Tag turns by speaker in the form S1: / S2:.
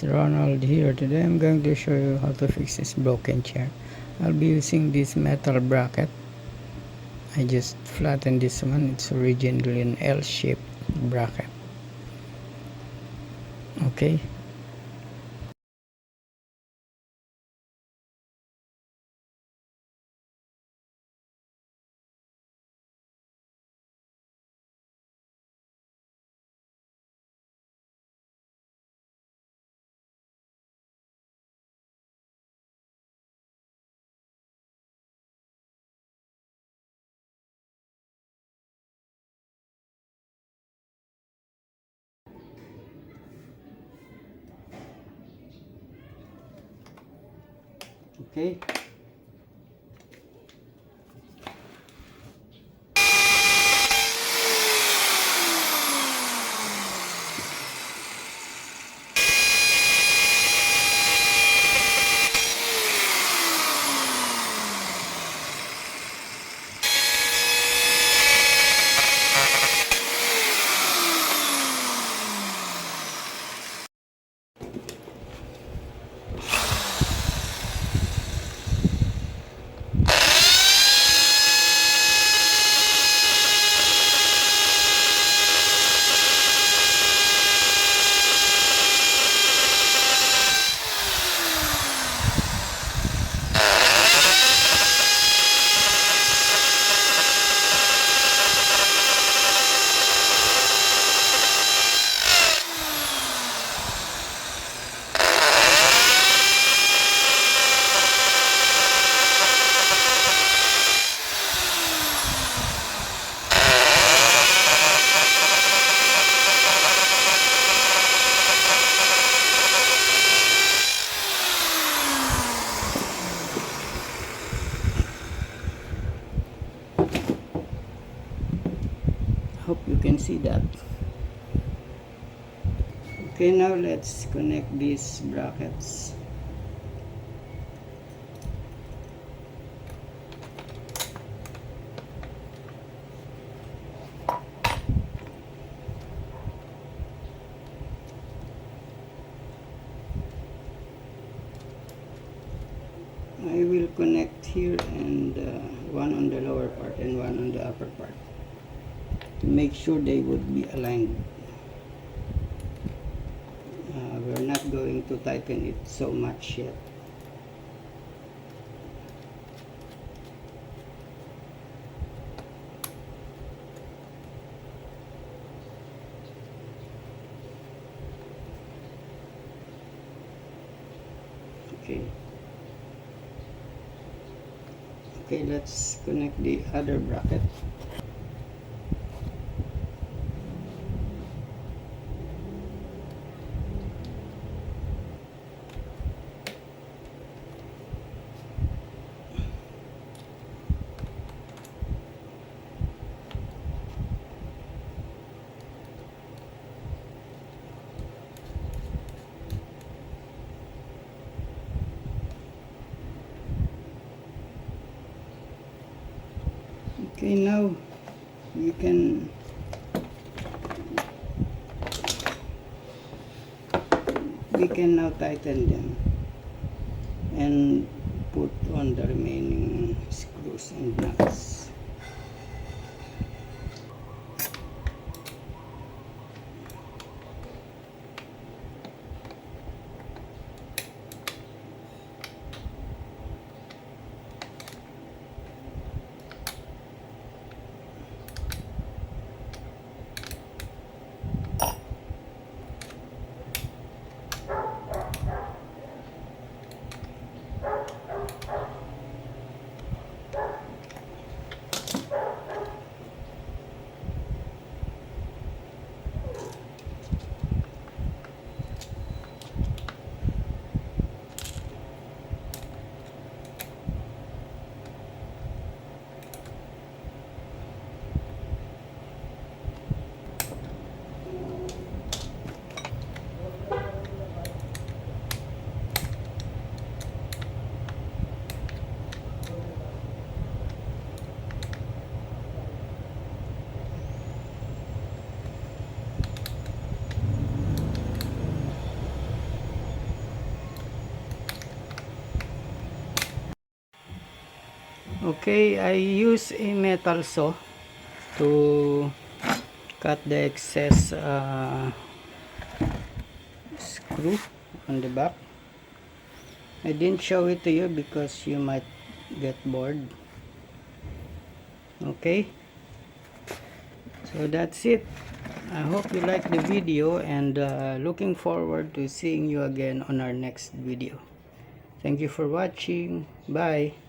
S1: guys, Ronald here. Today I'm going to show you how to fix this broken chair. I'll be using this metal bracket. I just flattened this one. It's originally an L-shaped bracket. Okay. Okay. Hope you can see that. Okay, now let's connect these brackets. I will connect here and one on the lower part and one on the upper part to make sure they would be aligned. We're not going to tighten it so much yet. Okay. Okay, let's connect the other bracket. Okay, now we can now tighten them and put on the remaining screws and nuts. Okay, I use a metal saw to cut the excess screw on the back. I didn't show it to you because you might get bored. Okay, so that's it. I hope you like the video, and looking forward to seeing you again on our next video. Thank you for watching. Bye.